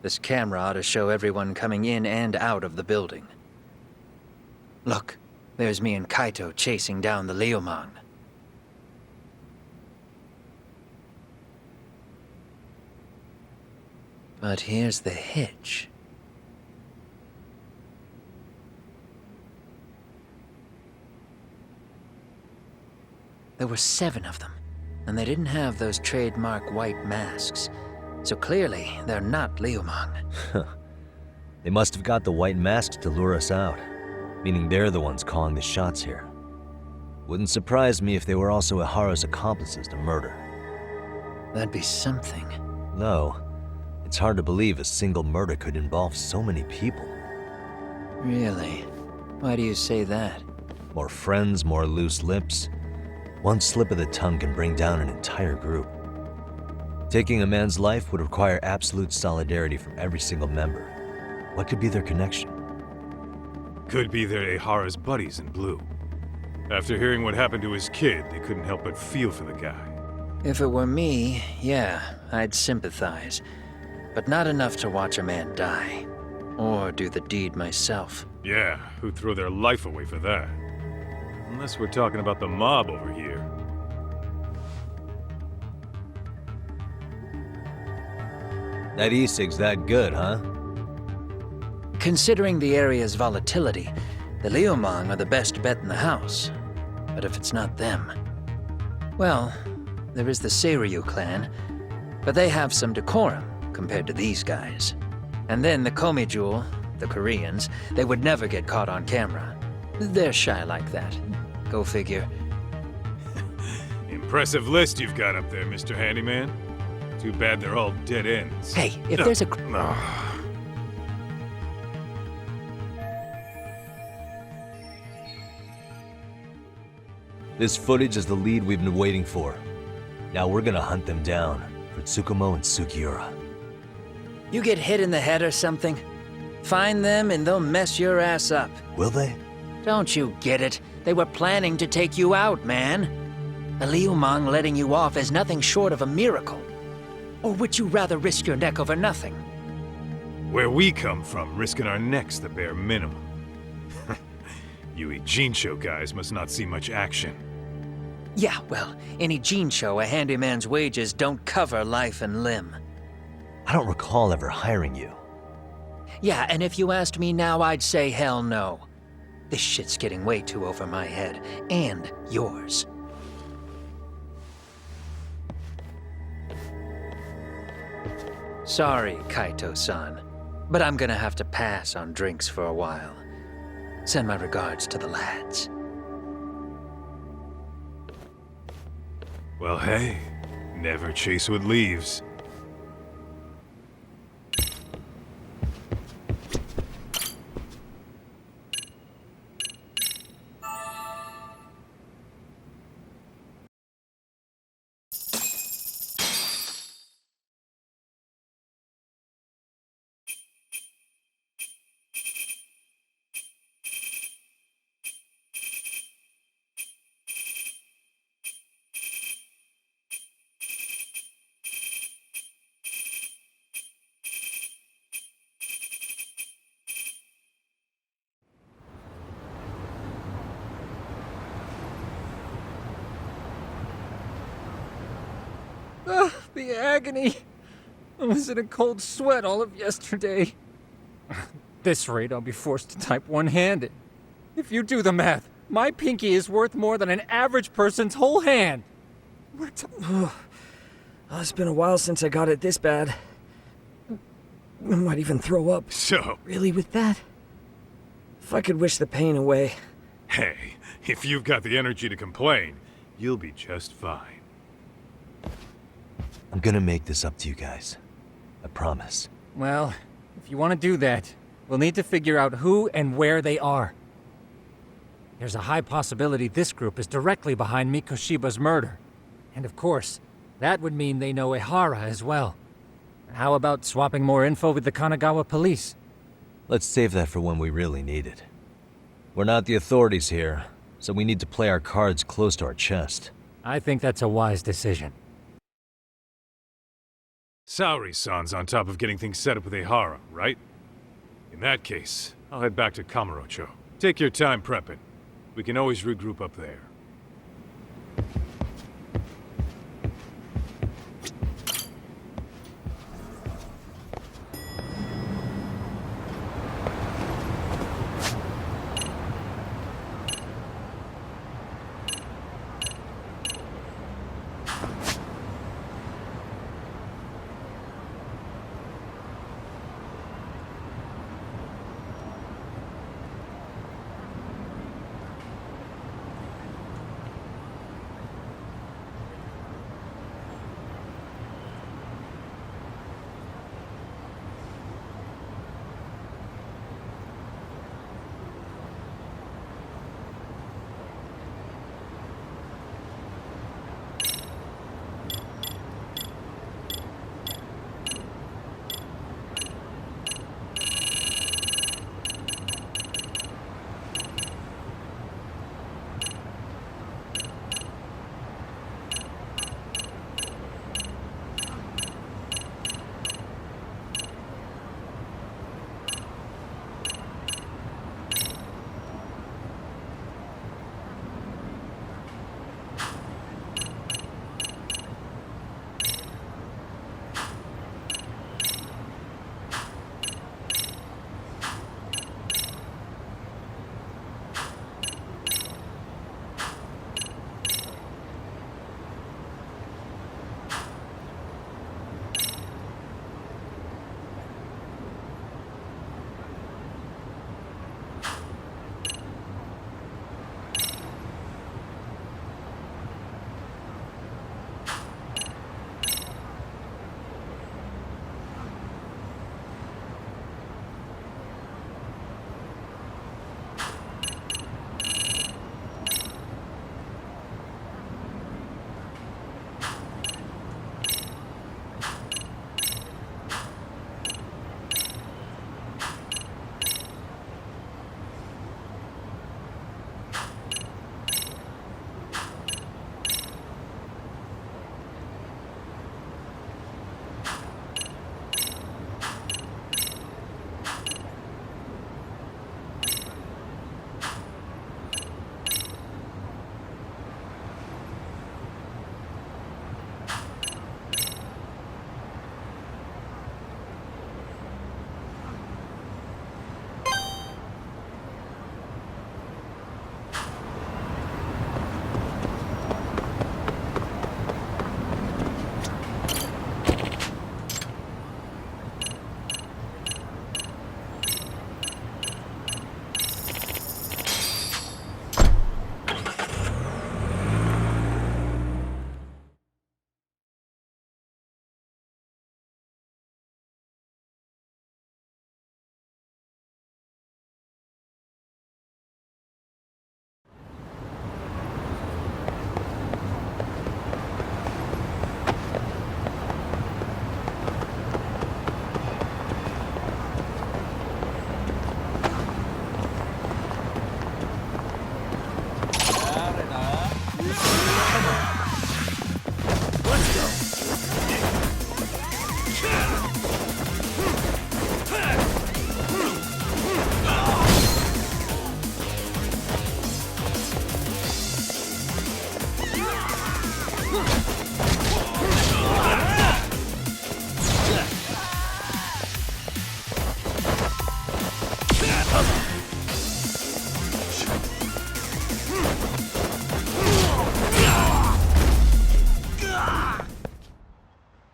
This camera ought to show everyone coming in and out of the building. Look, there's me and Kaito chasing down the Liumang. But here's the hitch. There were 7 of them, and they didn't have those trademark white masks. So clearly, they're not Liumang. They must have got the white masks to lure us out, meaning they're the ones calling the shots here. Wouldn't surprise me if they were also Ihara's accomplices to murder. That'd be something. Though, it's hard to believe a single murder could involve so many people. Really? Why do you say that? More friends, more loose lips. One slip of the tongue can bring down an entire group. Taking a man's life would require absolute solidarity from every single member. What could be their connection? Could be they're Ihara's buddies in blue. After hearing what happened to his kid, they couldn't help but feel for the guy. If it were me, yeah, I'd sympathize. But not enough to watch a man die. Or do the deed myself. Yeah, who'd throw their life away for that? Unless we're talking about the mob over here. That e-cig's that good, huh? Considering the area's volatility, the Liumang are the best bet in the house. But if it's not them... Well, there is the Seiryu clan, but they have some decorum compared to these guys. And then the Komijul, the Koreans, they would never get caught on camera. They're shy like that. Go figure. Impressive list you've got up there, Mr. Handyman. Too bad they're all dead ends. Hey, if there's a... This footage is the lead we've been waiting for. Now we're gonna hunt them down for Tsukumo and Sugiura. You get hit in the head or something? Find them and they'll mess your ass up. Will they? Don't you get it? They were planning to take you out, man. The Liumang letting you off is nothing short of a miracle. Or would you rather risk your neck over nothing? Where we come from, risking our necks the bare minimum. You Ijincho guys must not see much action. Yeah, well, in Ijincho, a handyman's wages don't cover life and limb. I don't recall ever hiring you. Yeah, and if you asked me now, I'd say hell no. This shit's getting way too over my head. And yours. Sorry, Kaito-san, but I'm gonna have to pass on drinks for a while. Send my regards to the lads. Well, hey, never chase what leaves. Ugh, the agony. I was in a cold sweat all of yesterday. At this rate, I'll be forced to type one-handed. If you do the math, my pinky is worth more than an average person's whole hand. It's been a while since I got it this bad. I might even throw up. So, Really, with that? If I could wish the pain away. hey, if you've got the energy to complain, you'll be just fine. I'm gonna make this up to you guys. I promise. Well, if you want to do that, we'll need to figure out who and where they are. There's a high possibility this group is directly behind Mikoshiba's murder. And of course, that would mean they know Ihara as well. How about swapping more info with the Kanagawa police? Let's save that for when we really need it. We're not the authorities here, so we need to play our cards close to our chest. I think that's a wise decision. Saori-san's on top of getting things set up with Ehara, right? In that case, I'll head back to Kamurocho. Take your time prepping. We can always regroup up there.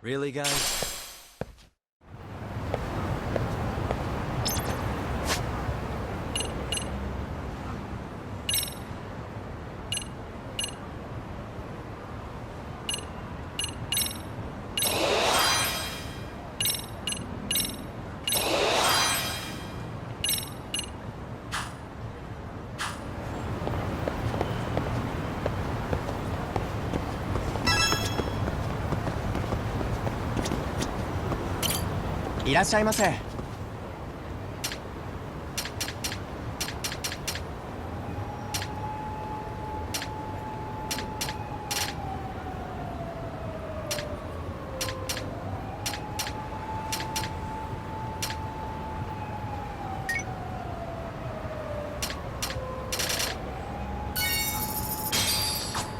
Really, guys?いらっしゃいませ。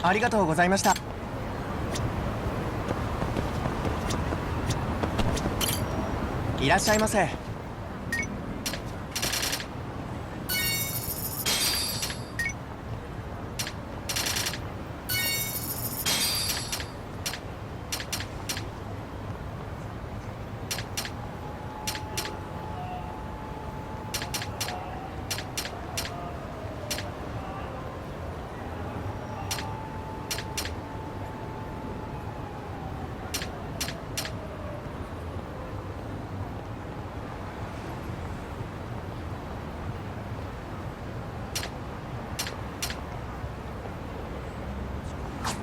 ありがとうございました。いらっしゃいませ。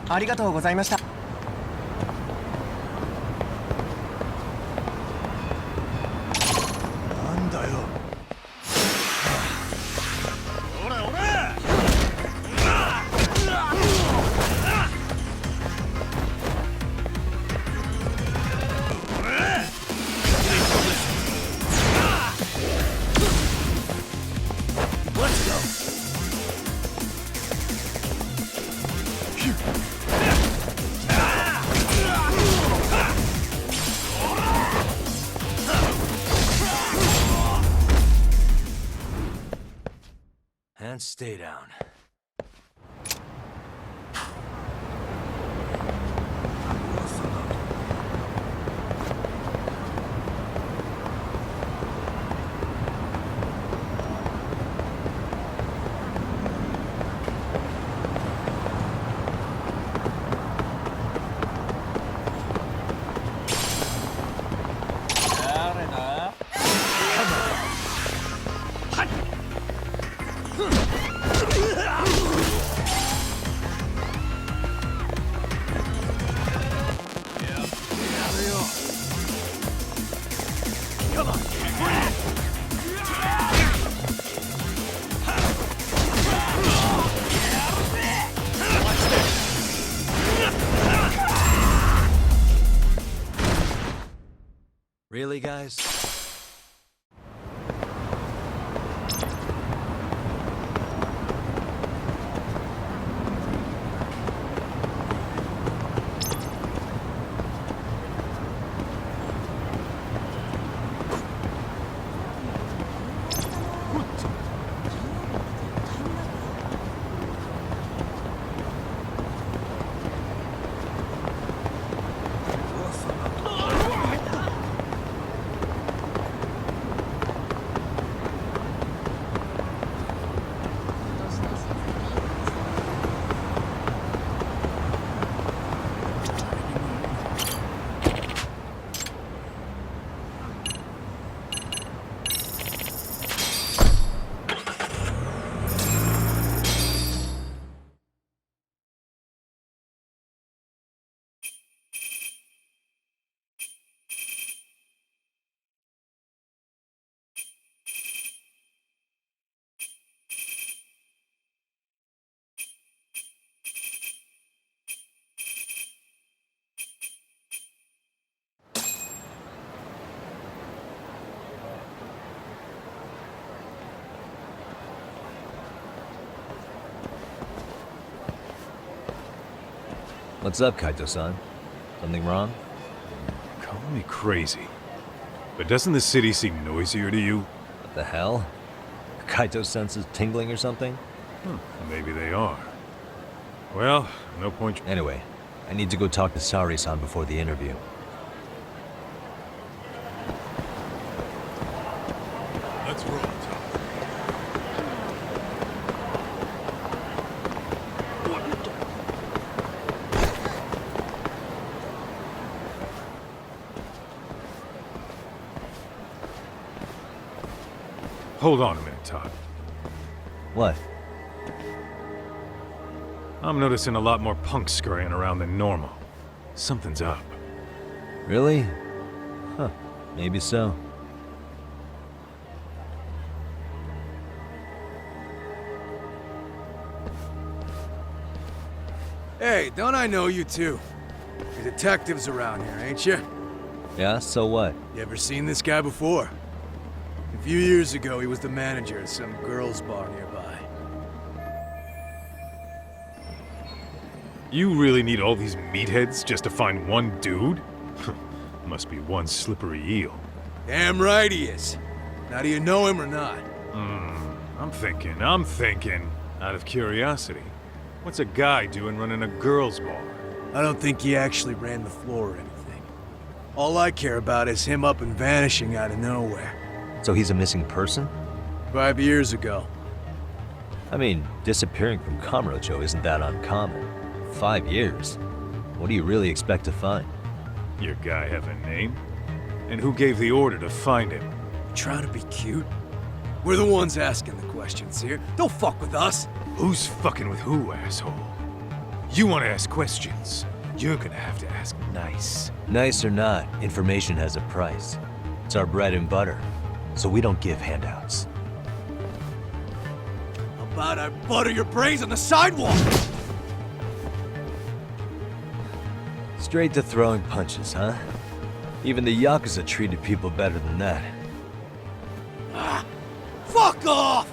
ありがとうございました。なんだよ。And stay down. Really, guys? What's up, Kaito-san? Something wrong? Call me crazy, but doesn't the city seem noisier to you? What the hell? Kaito senses tingling or something? Maybe they are. Well, no point. Anyway, I need to go talk to Sari-san before the interview. Let's roll. Hold on a minute, Todd. What? I'm noticing a lot more punks scurrying around than normal. Something's up. Really? Huh. Maybe so. Hey, don't I know you two? You're detectives around here, ain't you? Yeah, so what? You ever seen this guy before? A few years ago, he was the manager at some girls' bar nearby. You really need all these meatheads just to find one dude? Must be one slippery eel. Damn right he is. Now, do you know him or not? I'm thinking. Out of curiosity, what's a guy doing running a girls' bar? I don't think he actually ran the floor or anything. All I care about is him up and vanishing out of nowhere. So he's a missing person? 5 years ago. I mean, disappearing from Kamurocho isn't that uncommon. 5 years? What do you really expect to find? Your guy have a name? And who gave the order to find him? Trying to be cute? We're the ones asking the questions here. Don't fuck with us. Who's fucking with who, asshole? You want to ask questions? You're gonna have to ask nice. Nice or not, information has a price. It's our bread and butter, so we don't give handouts. How about I butter your brains on the sidewalk? Straight to throwing punches, huh? Even the Yakuza treated people better than that. Fuck off!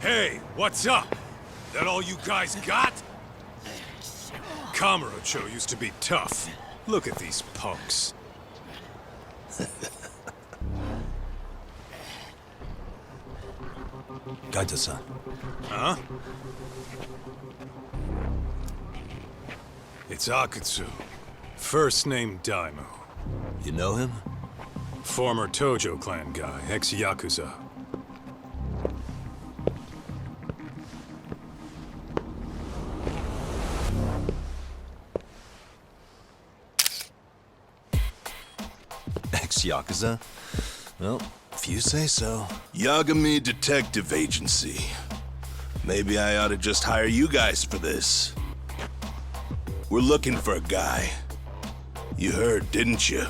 Hey, what's up? That all you guys got? Kamurocho used to be tough. Look at these punks. Gaito-san. Huh? It's Akutsu. First name Daimyo. You know him? Former Tojo clan guy, ex-Yakuza. Ex-Yakuza? Well, if you say so. Yagami Detective Agency. Maybe I ought to just hire you guys for this. We're looking for a guy. You heard, didn't you?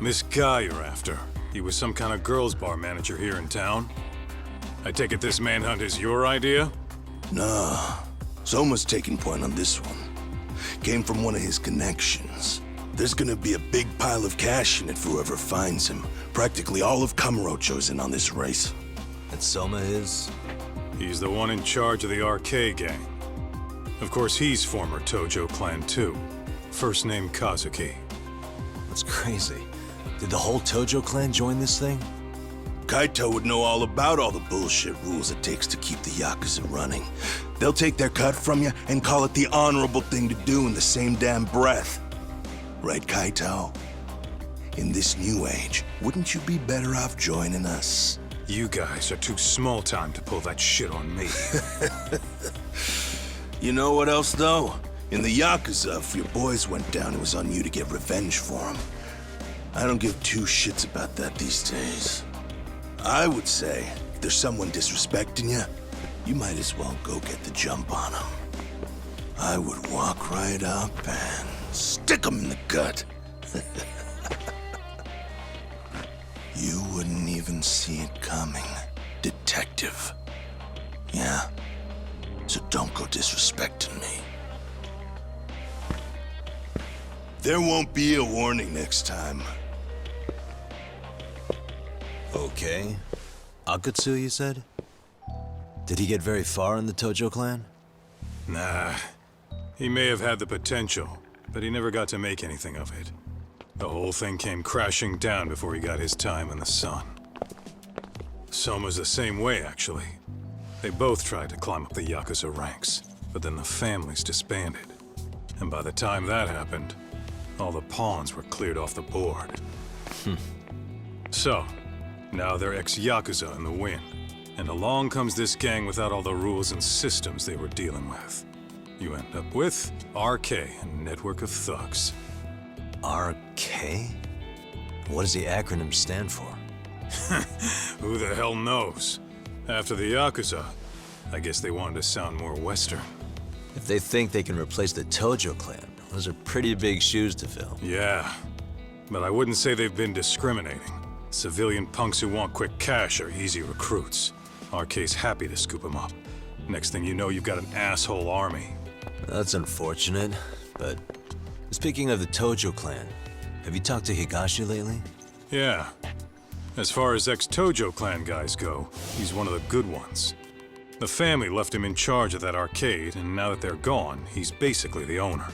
This guy you're after, he was some kind of girls' bar manager here in town? I take it this manhunt is your idea? Nah. Soma's taking point on this one. Came from one of his connections. There's gonna be a big pile of cash in it for whoever finds him. Practically all of Kamurocho's in on this race. And Soma is? He's the one in charge of the RK gang. Of course, he's former Tojo clan too. First name Kazuki. That's crazy. Did the whole Tojo clan join this thing? Kaito would know all about all the bullshit rules it takes to keep the Yakuza running. They'll take their cut from you and call it the honorable thing to do in the same damn breath. Right, Kaito? In this new age, wouldn't you be better off joining us? You guys are too small time to pull that shit on me. You know what else, though? In the Yakuza, if your boys went down, it was on you to get revenge for them. I don't give two shits about that these days. I would say, if there's someone disrespecting you, you might as well go get the jump on them. I would walk right up and stick them in the gut. You wouldn't even see it coming, detective. Yeah? So don't go disrespecting me. There won't be a warning next time. Okay. Akutsu, you said? Did he get very far in the Tojo clan? Nah. He may have had the potential, but he never got to make anything of it. The whole thing came crashing down before he got his time in the sun. Soma's the same way, actually. They both tried to climb up the Yakuza ranks, but then the families disbanded. And by the time that happened, all the pawns were cleared off the board. So, now they're ex-Yakuza in the wind. And along comes this gang without all the rules and systems they were dealing with. You end up with RK, a network of thugs. RK? What does the acronym stand for? Who the hell knows? After the Yakuza, I guess they wanted to sound more Western. If they think they can replace the Tojo clan, those are pretty big shoes to fill. Yeah, but I wouldn't say they've been discriminating. Civilian punks who want quick cash are easy recruits. RK's happy to scoop them up. Next thing you know, you've got an asshole army. That's unfortunate, but speaking of the Tojo clan, have you talked to Higashi lately? Yeah. As far as ex-Tojo clan guys go, he's one of the good ones. The family left him in charge of that arcade, and now that they're gone, he's basically the owner.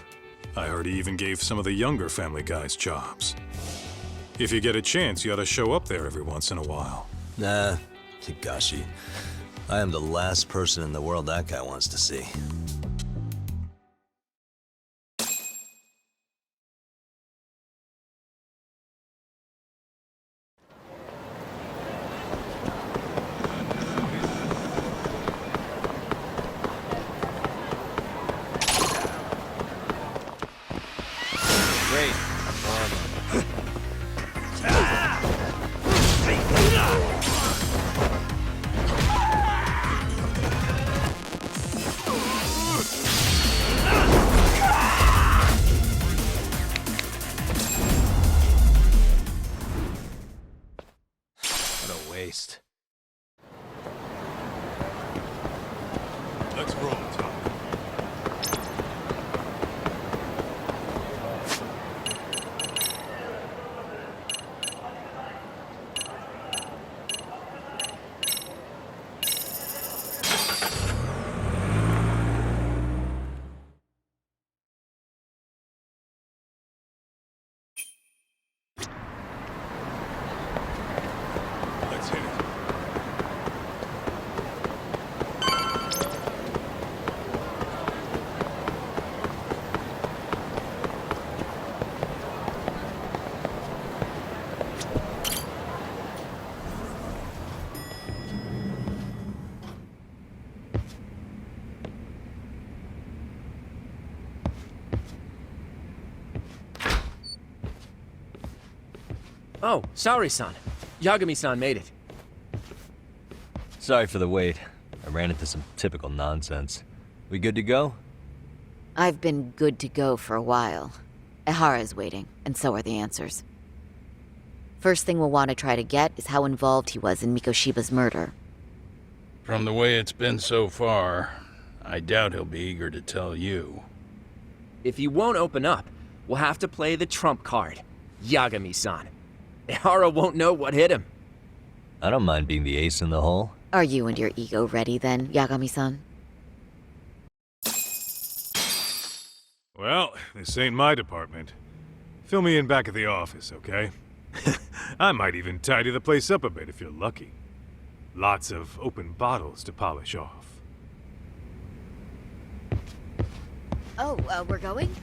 I heard he even gave some of the younger family guys jobs. If you get a chance, you ought to show up there every once in a while. Nah, Higashi. I am the last person in the world that guy wants to see. Waste. Let's roll, Tom. Let's hit it. Oh, sorry-san. Yagami-san made it. Sorry for the wait. I ran into some typical nonsense. We good to go? I've been good to go for a while. Ehara's waiting, and so are the answers. First thing we'll want to try to get is how involved he was in Mikoshiba's murder. From the way it's been so far, I doubt he'll be eager to tell you. If he won't open up, we'll have to play the trump card. Yagami-san. Ehara won't know what hit him. I don't mind being the ace in the hole. Are you and your ego ready then, Yagami-san? Well, this ain't my department. Fill me in back at the office, okay? I might even tidy the place up a bit if you're lucky. Lots of open bottles to polish off. Oh, we're going?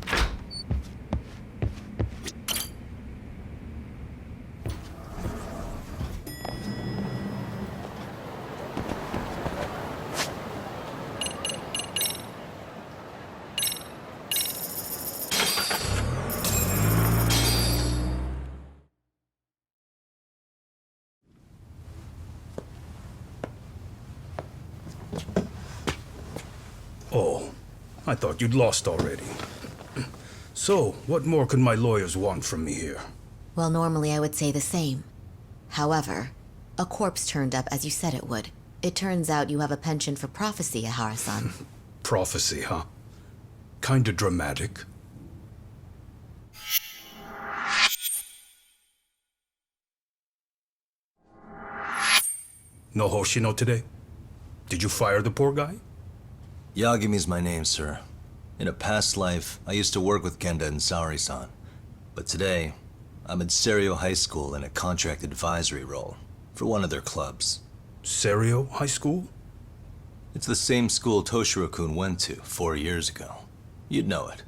Oh, I thought you'd lost already. So, what more could my lawyers want from me here? Well, normally I would say the same. However, a corpse turned up as you said it would. It turns out you have a penchant for prophecy, Ehara-san. Prophecy, huh? Kinda dramatic. No Hoshino today? Did you fire the poor guy? Yagami's my name, sir. In a past life, I used to work with Kenda and Saori-san. But today, I'm at Serio High School in a contract advisory role for one of their clubs. Serio High School? It's the same school Toshiro-kun went to 4 years ago. You'd know it.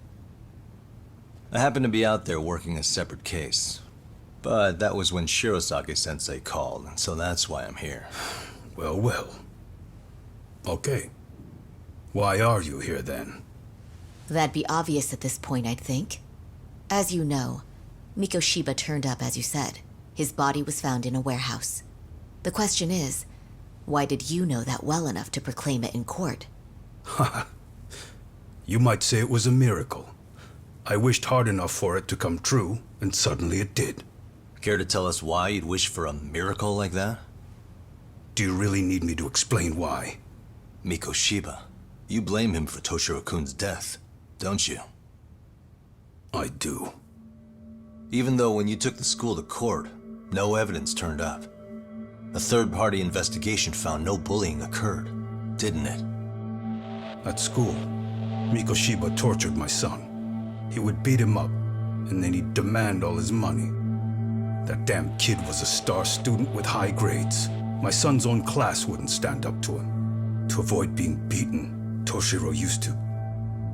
I happened to be out there working a separate case. But that was when Shirosake-sensei called, and so that's why I'm here. Well, well. Okay. Why are you here then? That'd be obvious at this point, I'd think. As you know, Mikoshiba turned up as you said. His body was found in a warehouse. The question is, why did you know that well enough to proclaim it in court? Haha. You might say it was a miracle. I wished hard enough for it to come true, and suddenly it did. Care to tell us why you'd wish for a miracle like that? Do you really need me to explain why? Mikoshiba. You blame him for Toshiro-kun's death, don't you? I do. Even though when you took the school to court, no evidence turned up. A third-party investigation found no bullying occurred, didn't it? At school, Mikoshiba tortured my son. He would beat him up, and then he'd demand all his money. That damn kid was a star student with high grades. My son's own class wouldn't stand up to him. To avoid being beaten, Toshiro used to.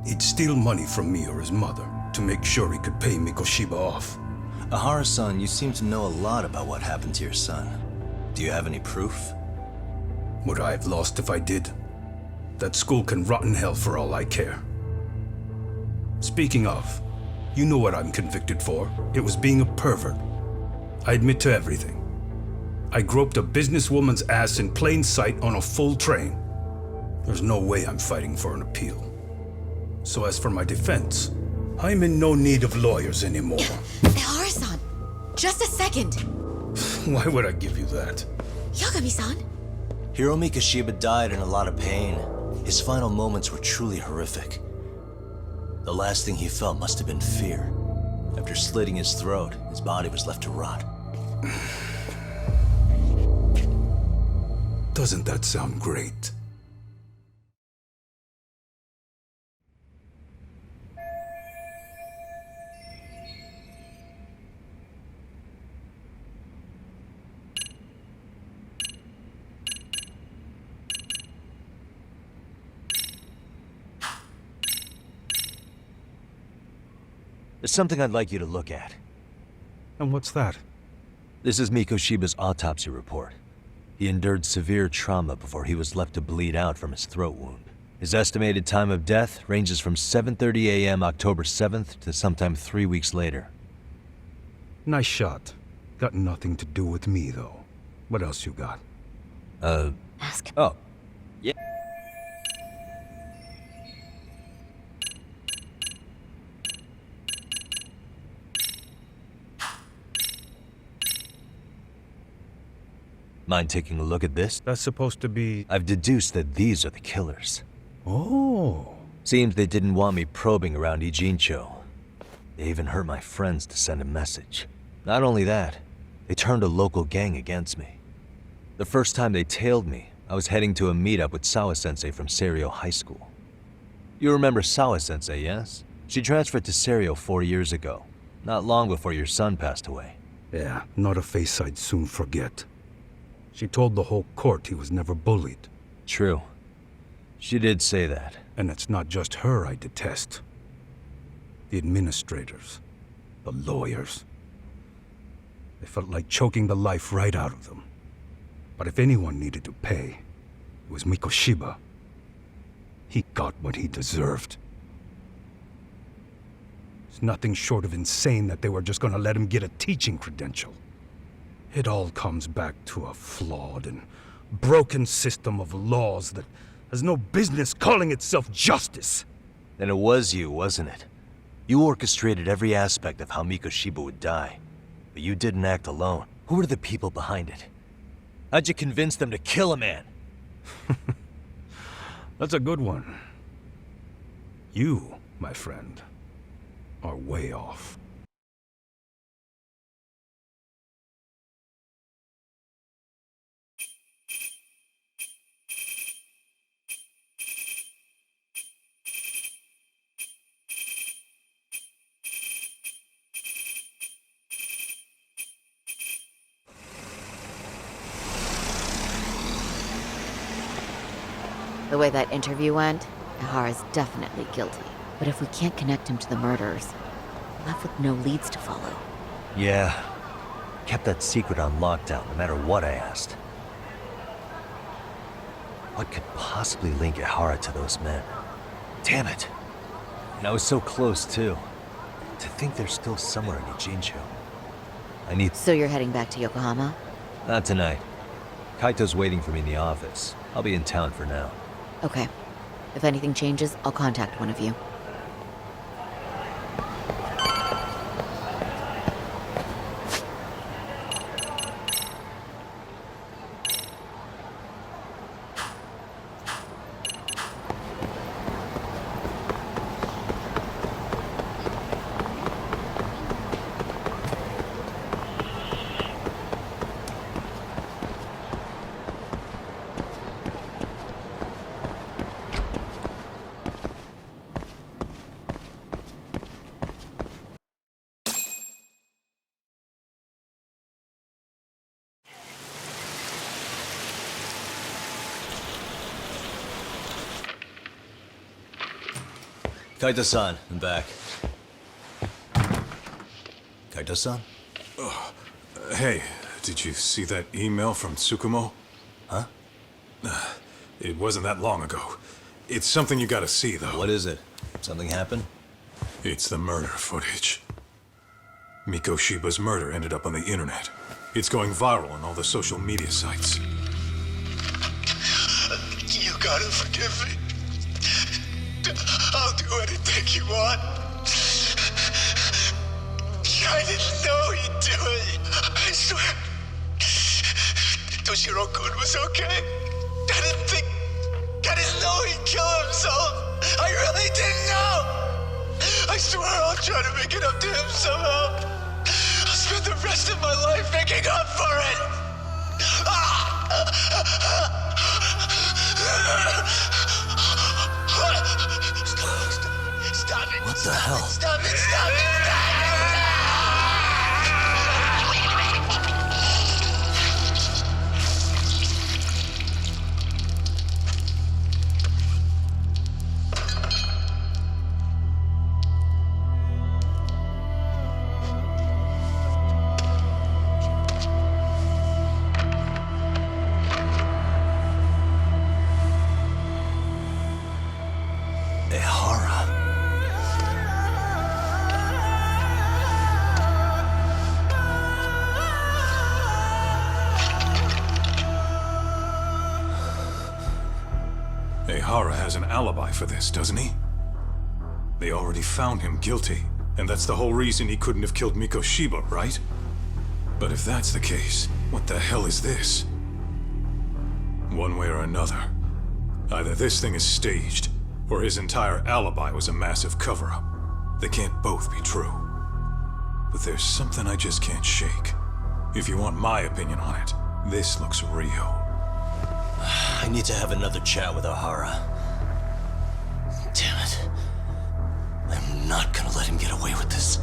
He'd steal money from me or his mother to make sure he could pay Mikoshiba off. Ehara-san, you seem to know a lot about what happened to your son. Do you have any proof? Would I have lost if I did? That school can rot in hell for all I care. Speaking of, you know what I'm convicted for. It was being a pervert. I admit to everything. I groped a businesswoman's ass in plain sight on a full train. There's no way I'm fighting for an appeal. So as for my defense, I'm in no need of lawyers anymore. Ehara-san, just a second. Why would I give you that? Yagami-san? Hiro Mikoshiba died in a lot of pain. His final moments were truly horrific. The last thing he felt must have been fear. After slitting his throat, his body was left to rot. Doesn't that sound great? There's something I'd like you to look at. And what's that? This is Mikoshiba's autopsy report. He endured severe trauma before he was left to bleed out from his throat wound. His estimated time of death ranges from 7:30 a.m. October 7th to sometime 3 weeks later. Nice shot. Got nothing to do with me, though. What else you got? Ask. Oh. Yeah. Mind taking a look at this? That's supposed to be... I've deduced that these are the killers. Oh. Seems they didn't want me probing around Ijincho. They even hurt my friends to send a message. Not only that, they turned a local gang against me. The first time they tailed me, I was heading to a meetup with Sawa-sensei from Seiryo High School. You remember Sawa-sensei, yes? She transferred to Seiryo 4 years ago, not long before your son passed away. Yeah, not a face I'd soon forget. She told the whole court he was never bullied. True. She did say that. And it's not just her I detest. The administrators, the lawyers. They felt like choking the life right out of them. But if anyone needed to pay, it was Mikoshiba. He got what he deserved. It's nothing short of insane that they were just gonna let him get a teaching credential. It all comes back to a flawed and broken system of laws that has no business calling itself justice. Then it was you, wasn't it? You orchestrated every aspect of how Mikoshiba would die. But you didn't act alone. Who were the people behind it? How'd you convince them to kill a man? That's a good one. You, my friend, are way off. The way that interview went, Ihara's definitely guilty. But if we can't connect him to the murderers, we're left with no leads to follow. Yeah. Kept that secret on lockdown, no matter what I asked. What could possibly link Ihara to those men? Damn it! And I was so close, too. To think they're still somewhere in Ijincho. I need... So you're heading back to Yokohama? Not tonight. Kaito's waiting for me in the office. I'll be in town for now. Okay. If anything changes, I'll contact one of you. Kaito-san, I'm back. Kaito-san? Hey, did you see that email from Tsukumo? Huh? It wasn't that long ago. It's something you gotta see, though. What is it? Something happened? It's the murder footage. Mikoshiba's murder ended up on the internet. It's going viral on all the social media sites. You gotta forgive me. I'll do anything you want. I didn't know he'd do it. I swear. Toshiro-kun was okay. I didn't know he'd kill himself. I really didn't know. I swear I'll try to make it up to him somehow. I'll spend the rest of my life making up for it. Stop it! What the hell? Stop it! Stop it! Ihara has an alibi for this, doesn't he? They already found him guilty, and that's the whole reason he couldn't have killed Mikoshiba, right? But if that's the case, what the hell is this? One way or another, either this thing is staged, or his entire alibi was a massive cover-up. They can't both be true. but there's something I just can't shake. If you want my opinion on it, this looks real. I need to have another chat with O'Hara. Damn it. I'm not gonna let him get away with this.